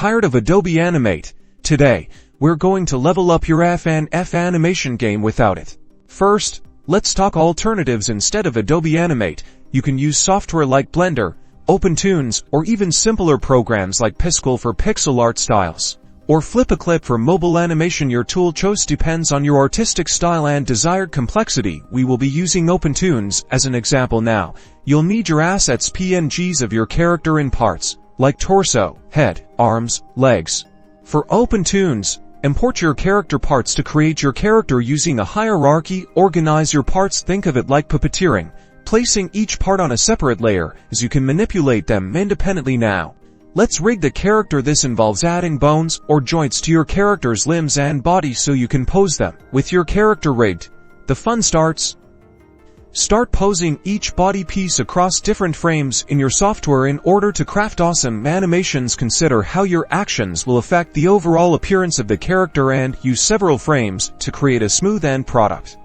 Tired of Adobe Animate? Today, we're going to level up your FNF animation game without it. First, let's talk alternatives. Instead of Adobe Animate, you can use software like Blender, OpenToons, or even simpler programs like Piskel for pixel art styles, or Flip-a-Clip for mobile animation. Your tool choice depends on your artistic style and desired complexity. We will be using OpenToons as an example now. You'll need your assets, PNGs of your character in parts, like torso, head, arms, legs. For OpenToons, import your character parts to create your character using a hierarchy. Organize your parts. Think of it like puppeteering, placing each part on a separate layer, as you can manipulate them independently. Now, let's rig the character. This involves adding bones or joints to your character's limbs and body so you can pose them. With your character rigged, the fun starts. Start posing each body piece across different frames in your software in order to craft awesome animations. Consider how your actions will affect the overall appearance of the character and use several frames to create a smooth end product.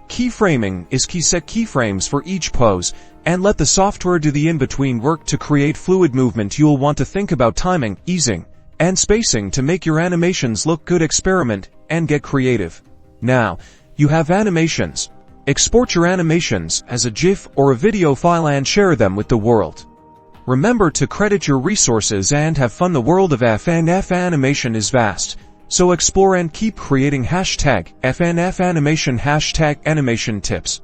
Keyframing is key. Set keyframes for each pose and let the software do the in-between work to create fluid movement. You'll want to think about timing, easing, and spacing to make your animations look good. Experiment and get creative. Now, you have animations. Export your animations as a GIF or a video file and share them with the world. Remember to credit your resources and have fun. The world of FNF animation is vast, so explore and keep creating. #FNF animation #animation tips.